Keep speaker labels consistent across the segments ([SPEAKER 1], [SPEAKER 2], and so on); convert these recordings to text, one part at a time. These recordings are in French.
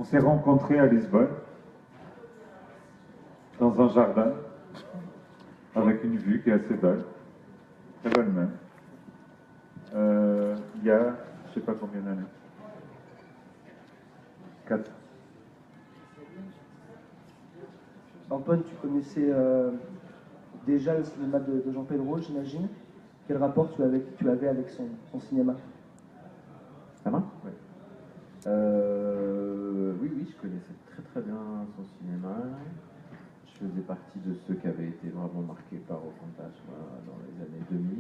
[SPEAKER 1] On s'est rencontrés à Lisbonne, dans un jardin, avec une vue qui est assez belle, très belle même. Il y a, je ne sais pas combien d'années. 4.
[SPEAKER 2] Antoine, tu connaissais déjà le cinéma de Jean Pedro, j'imagine. Quel rapport tu avais avec son cinéma?
[SPEAKER 3] Ça va?
[SPEAKER 1] Oui.
[SPEAKER 3] Oui, je connaissais très bien son cinéma. Je faisais partie de ceux qui avaient été vraiment marqués par Au Fantasma dans les années 2000.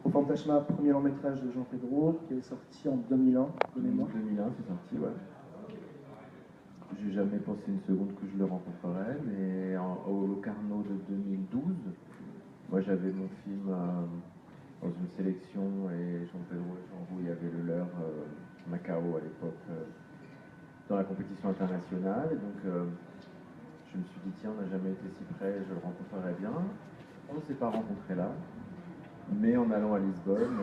[SPEAKER 2] Au Fantasma, premier long métrage de Jean Pedro, qui est sorti en 2001, de mémoire.
[SPEAKER 3] 2001, c'est sorti, ouais. J'ai jamais pensé une seconde que je le rencontrerais, mais au Locarno de 2012, moi j'avais mon film dans une sélection et Jean Pedro et Jean Roux, il y avait le leur Macao à l'époque dans la compétition internationale. Et donc je me suis dit, tiens, on n'a jamais été si près, je le rencontrerais bien. On ne s'est pas rencontré là, mais en allant à Lisbonne,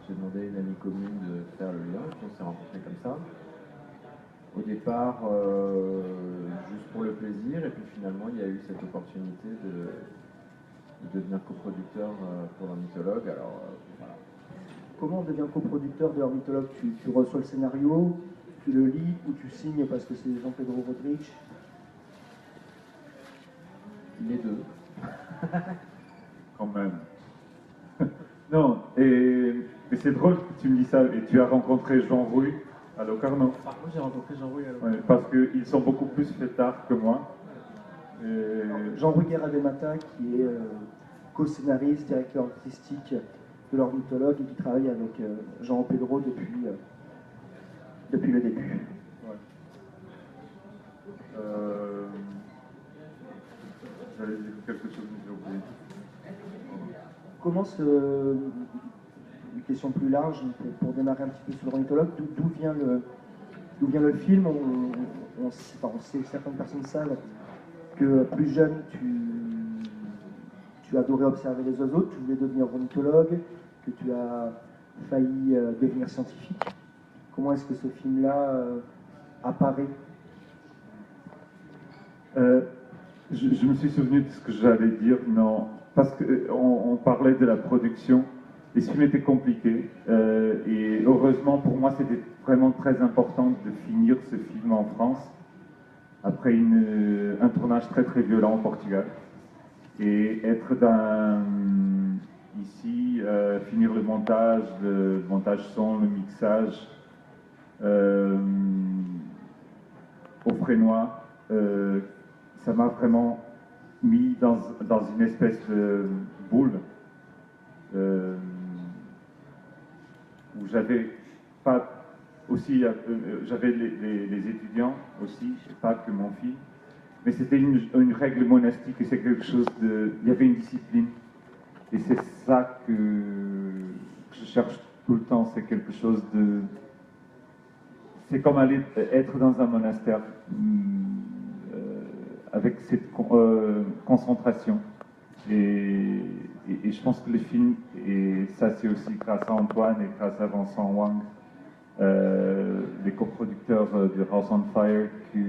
[SPEAKER 3] j'ai demandé à une amie commune de faire le lien, et puis on s'est rencontrés comme ça. Au départ, juste pour le plaisir, et puis finalement, il y a eu cette opportunité de devenir coproducteur pour l'ornithologue. Alors, voilà.
[SPEAKER 2] Comment on devient coproducteur de l'ornithologue? Tu reçois le scénario, tu le lis ou tu signes parce que c'est Jean Pedro Rodrigues?
[SPEAKER 3] Les deux.
[SPEAKER 1] Quand même. Non, et c'est drôle que tu me dis ça. Et tu as rencontré Jean Roux à Locarno.
[SPEAKER 2] Par contre, j'ai rencontré Jean Roux à Locarno.
[SPEAKER 1] Ouais, parce qu'ils sont beaucoup plus fêtards que moi. Et...
[SPEAKER 2] Jean Roux Guerra-Demata, qui est co-scénariste, directeur artistique de l'ornithologue et qui travaille avec Jean Pedro depuis le début.
[SPEAKER 1] Ouais. J'allais dire quelque chose, mais j'ai oublié.
[SPEAKER 2] Comment une question plus large pour démarrer un petit peu sur l'ornithologue, d'où vient le film? On sait, certaines personnes savent que plus jeune, tu adorais observer les oiseaux, tu voulais devenir ornithologue, que tu as failli devenir scientifique. Comment est-ce que ce film-là apparaît?
[SPEAKER 1] Je me suis souvenu de ce que j'allais dire, non, parce qu'on parlait de la production, et ce film était compliqué, et heureusement pour moi c'était vraiment très important de finir ce film en France, après un tournage très violent au Portugal, et être ici, finir le montage son, le mixage, au Frénois, ça m'a vraiment mis dans une espèce de boule où j'avais pas aussi, j'avais les étudiants aussi, pas que mon fils, mais c'était une règle monastique et c'est quelque chose il y avait une discipline et c'est ça que je cherche tout le temps, c'est quelque chose de, c'est comme être dans un monastère. Avec cette concentration. Et je pense que le film, et ça c'est aussi grâce à Antoine et grâce à Vincent Wang, les coproducteurs de House on Fire, que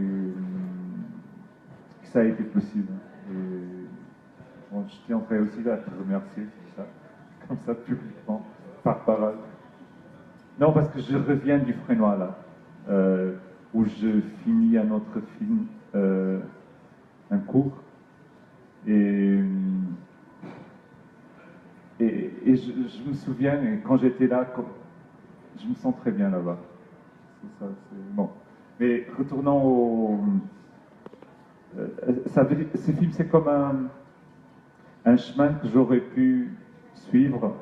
[SPEAKER 1] ça a été possible. Et bon, je tiendrai aussi à te remercier, comme ça publiquement, par parole. Non, parce que je reviens du Frénois là, où je finis un autre film. Un cours et je me souviens quand j'étais là, je me sens très bien là-bas. C'est ça, bon. Mais retournons ce film, c'est comme un chemin que j'aurais pu suivre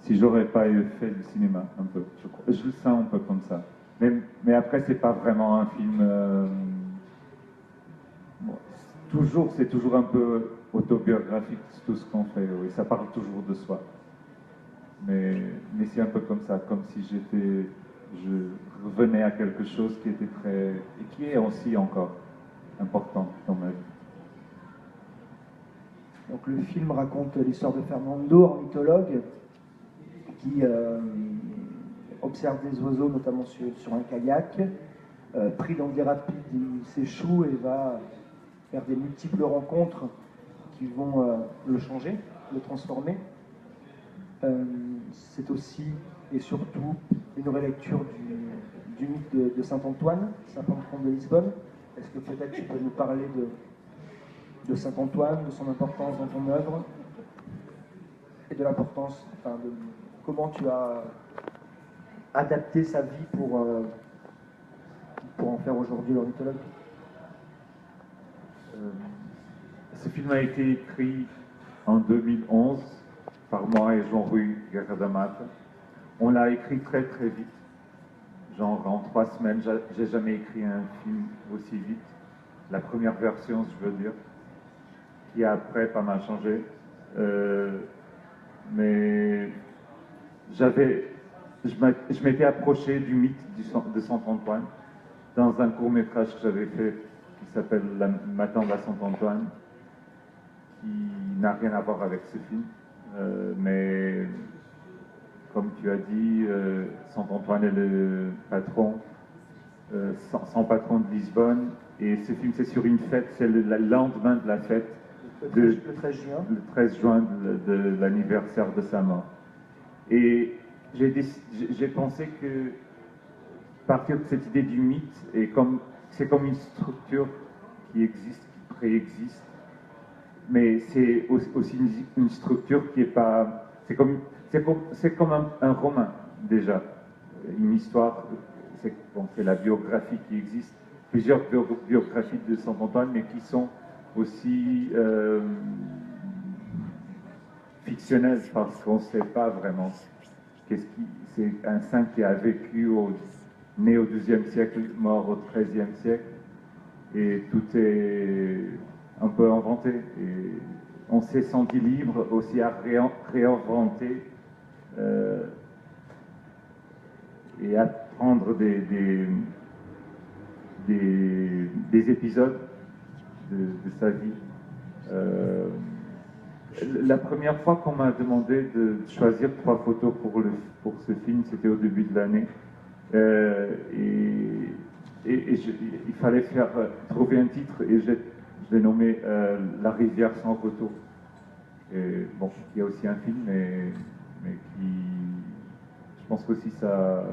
[SPEAKER 1] si j'aurais pas fait du cinéma un peu. Je le sens un peu comme ça. Mais après, c'est pas vraiment un film. C'est toujours un peu autobiographique tout ce qu'on fait, oui, ça parle toujours de soi. Mais c'est un peu comme ça, comme si je revenais à quelque chose qui était et qui est aussi encore important dans ma vie.
[SPEAKER 2] Donc le film raconte l'histoire de Fernando, ornithologue, qui observe des oiseaux, notamment sur un kayak. pris dans des rapides, il s'échoue et va faire des multiples rencontres qui vont le changer, le transformer. C'est aussi et surtout une relecture du mythe de Saint-Antoine, Saint-Antoine de Lisbonne. Est-ce que peut-être tu peux nous parler de Saint-Antoine, de son importance dans ton œuvre et de l'importance, enfin, de comment tu as adapté sa vie pour en faire aujourd'hui l'ornithologue?
[SPEAKER 1] Ce film a été écrit en 2011 par moi et Jean-Louis Gardamate. On l'a écrit très très vite, genre en 3 semaines. J'ai jamais écrit un film aussi vite. La première version, je veux dire, qui a après pas mal changé. Mais je m'étais approché du mythe de Saint-Antoine dans un court-métrage que j'avais fait qui s'appelle Ma tante à Saint-Antoine, qui n'a rien à voir avec ce film. Mais comme tu as dit, Saint-Antoine est le patron, son patron de Lisbonne. Et ce film, c'est sur une fête, c'est le lendemain de la fête,
[SPEAKER 2] le 13 juin,
[SPEAKER 1] le 13 juin de l'anniversaire de sa mort. Et j'ai pensé que partir de cette idée du mythe, c'est comme une structure qui existe, qui préexiste, mais c'est aussi une structure qui est pas. C'est comme un roman, déjà. Une histoire, c'est la biographie qui existe, plusieurs biographies de Saint-Antoine, mais qui sont aussi fictionnelles parce qu'on ne sait pas vraiment c'est un saint qui a vécu né au XIIe siècle, mort au XIIIe siècle, et tout est un peu inventé. Et on s'est senti libre aussi à réinventer et à prendre des épisodes de sa vie. La première fois qu'on m'a demandé de choisir 3 photos pour ce film, c'était au début de l'année. Il fallait trouver un titre et je l'ai nommé La rivière sans retour. Et, bon, il y a aussi un film, mais qui, je pense qu'aussi ça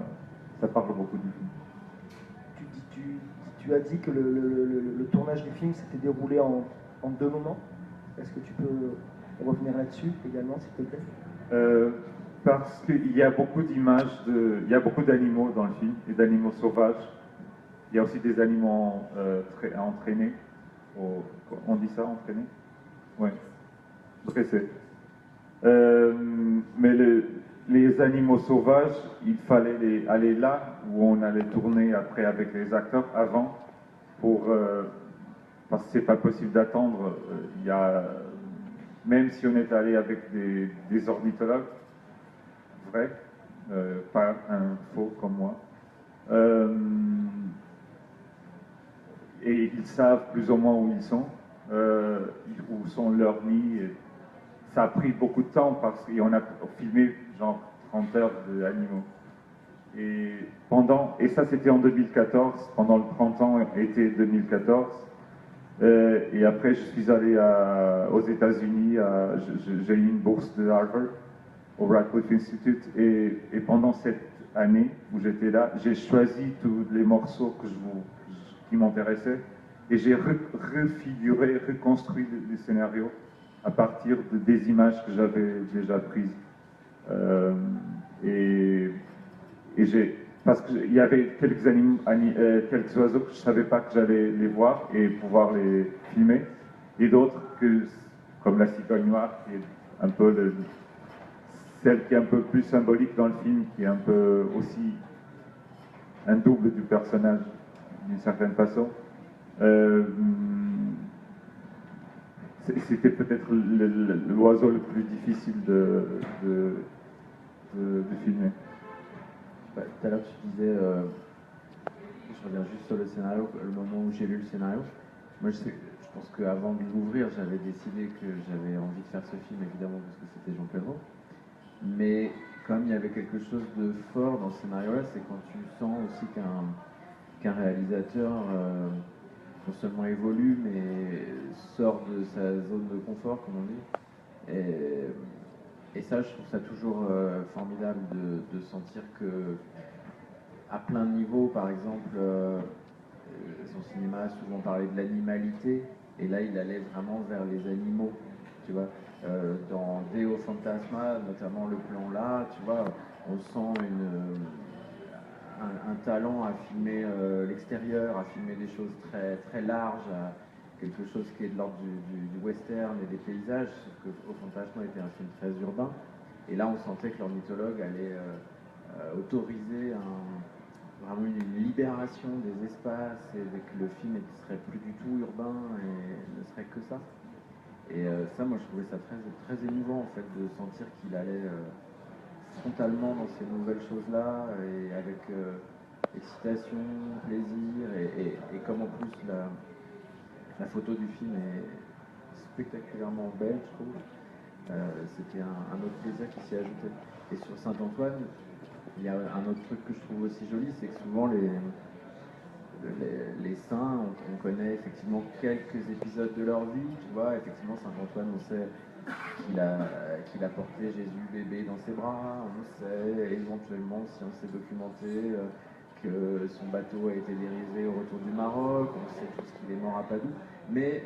[SPEAKER 1] parle beaucoup du film.
[SPEAKER 2] Tu as dit que le tournage du film s'était déroulé en 2 moments. Est-ce que tu peux revenir là-dessus également, s'il te plaît?
[SPEAKER 1] Parce qu'il y a beaucoup d'images, il y a beaucoup d'animaux dans le film, et d'animaux sauvages. Il y a aussi des animaux entraînés. On dit ça, entraînés? Oui, dressés. Mais les animaux sauvages, il fallait aller là où on allait tourner après avec les acteurs avant, parce que c'est pas possible d'attendre. Même si on est allé avec des ornithologues, vrai, pas un faux comme moi, et ils savent plus ou moins où ils sont, où sont leurs nids. Ça a pris beaucoup de temps parce qu'on a filmé genre 30 heures d'animaux. Et ça c'était en 2014, pendant le printemps-été 2014. Et après je suis allé aux États-Unis, j'ai eu une bourse de Harvard au Radcliffe Institute, et pendant cette année où j'étais là, j'ai choisi tous les morceaux qui m'intéressaient, et j'ai refiguré, reconstruit les scénarios à partir des images que j'avais déjà prises. Parce qu'il y avait quelques oiseaux que je ne savais pas que j'allais les voir et pouvoir les filmer, et d'autres comme la cigogne noire, qui est un peu celle qui est un peu plus symbolique dans le film, qui est un peu aussi un double du personnage d'une certaine façon. C'était peut-être l'oiseau le plus difficile de filmer.
[SPEAKER 3] Tout à l'heure tu disais, je reviens juste sur le scénario, le moment où j'ai lu le scénario. Moi je pense qu'avant de l'ouvrir, j'avais décidé que j'avais envie de faire ce film, évidemment, parce que c'était Jean Pellerin. Mais comme il y avait quelque chose de fort dans ce scénario-là, c'est quand tu sens aussi qu'un réalisateur non seulement évolue, mais sort de sa zone de confort, comme on dit. Et ça, je trouve ça toujours formidable de sentir que, à plein de niveaux, par exemple, son cinéma a souvent parlé de l'animalité, et là, il allait vraiment vers les animaux, tu vois. Dans Deo Fantasma, notamment le plan là, tu vois, on sent un talent à filmer l'extérieur, à filmer des choses très, très larges, quelque chose qui est de l'ordre du western et des paysages, sauf que Au Fantasma était un film très urbain. Et là, on sentait que l'ornithologue allait autoriser vraiment une libération des espaces et que le film ne serait plus du tout urbain et ne serait que ça. Et ça, moi, je trouvais ça très, très émouvant, en fait, de sentir qu'il allait frontalement dans ces nouvelles choses-là et avec excitation, plaisir et comme en plus la photo du film est spectaculairement belle, je trouve. C'était un autre plaisir qui s'y ajoutait. Et sur Saint-Antoine, il y a un autre truc que je trouve aussi joli, c'est que souvent les saints, on connaît effectivement quelques épisodes de leur vie, tu vois. Effectivement, Saint-Antoine, on sait qu'il a porté Jésus bébé dans ses bras, on sait éventuellement, si on s'est documenté, que son bateau a été dérivé au retour du Maroc, on sait tout ce qu'il est mort à Padoue, mais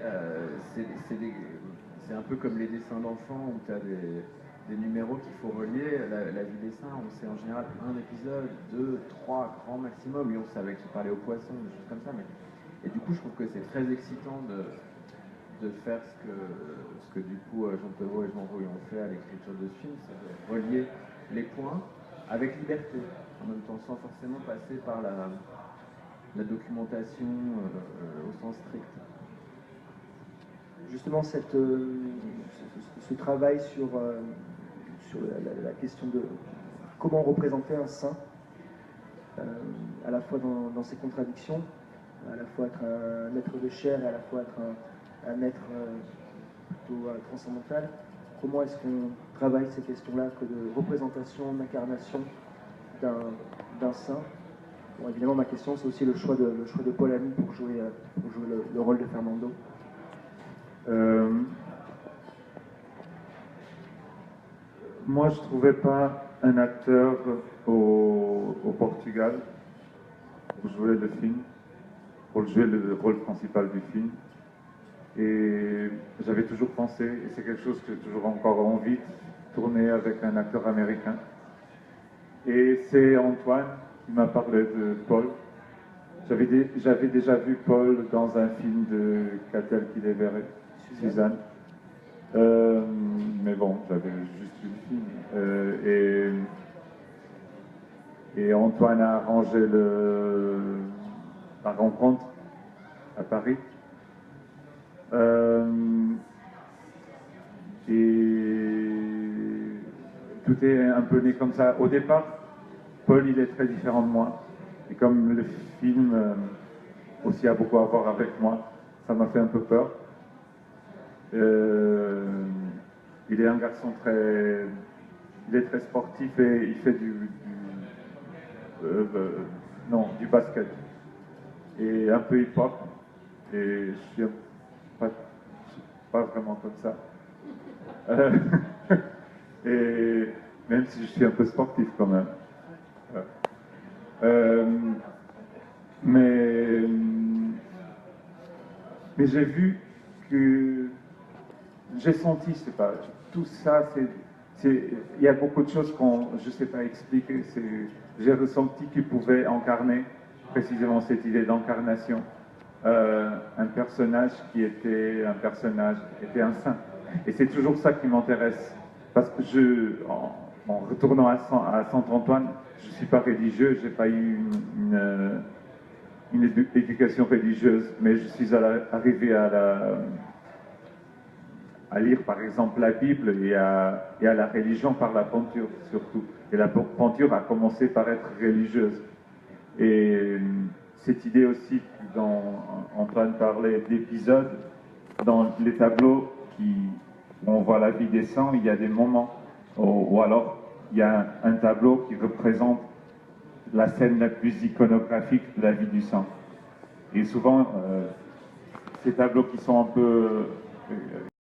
[SPEAKER 3] c'est un peu comme les dessins d'enfants où tu as des numéros qu'il faut relier. La vie des saints, on sait en général un épisode, 2, 3, grand maximum. Et on savait qu'il parlait aux poissons, des choses comme ça. Et du coup, je trouve que c'est très excitant de faire ce que du coup Jean Peugeot et Jean Rouille ont fait à l'écriture de ce film, c'est de relier les points avec liberté, en même temps sans forcément passer par la documentation au sens strict.
[SPEAKER 2] Justement, ce travail sur la question de comment représenter un saint, à la fois dans ses contradictions, à la fois être un être de chair et à la fois être un être plutôt transcendantal. Comment est-ce qu'on travaille ces questions-là que de représentation, d'incarnation d'un saint? Bon, évidemment, ma question, c'est aussi le choix de Paul Ami pour jouer le rôle de Fernando.
[SPEAKER 1] Moi, je ne trouvais pas un acteur au Portugal pour jouer le film, pour jouer le rôle principal du film. Et j'avais toujours pensé, et c'est quelque chose que j'ai toujours encore envie, de tourner avec un acteur américain. Et c'est Antoine qui m'a parlé de Paul. J'avais déjà vu Paul dans un film de Catel qui Verret, Suzanne. Mais bon, j'avais juste vu le film. Et Antoine a arrangé la rencontre à Paris. Et tout est un peu né comme ça. Au départ, Paul, il est très différent de moi. Et comme le film aussi a beaucoup à voir avec moi, ça m'a fait un peu peur. Il est un garçon il est très sportif et il fait du basket et un peu hip-hop. Et je suis pas vraiment comme ça. Et même si je suis un peu sportif quand même. Mais j'ai vu que j'ai senti, je sais pas, tout ça, il y a beaucoup de choses qu'on, je sais pas expliquer. J'ai ressenti qu'il pouvait incarner précisément cette idée d'incarnation. Un personnage qui était un saint. Et c'est toujours ça qui m'intéresse. Parce que en retournant à Saint-Antoine, je ne suis pas religieux, je n'ai pas eu une éducation religieuse, mais je suis arrivé à lire par exemple la Bible et à la religion par la peinture surtout. Et la peinture a commencé par être religieuse. Et cette idée aussi dont Antoine parlait d'épisodes, dans les tableaux où on voit la vie des saints, il y a des moments, ou alors il y a un tableau qui représente la scène la plus iconographique de la vie du sang. Et souvent, ces tableaux qui sont un peu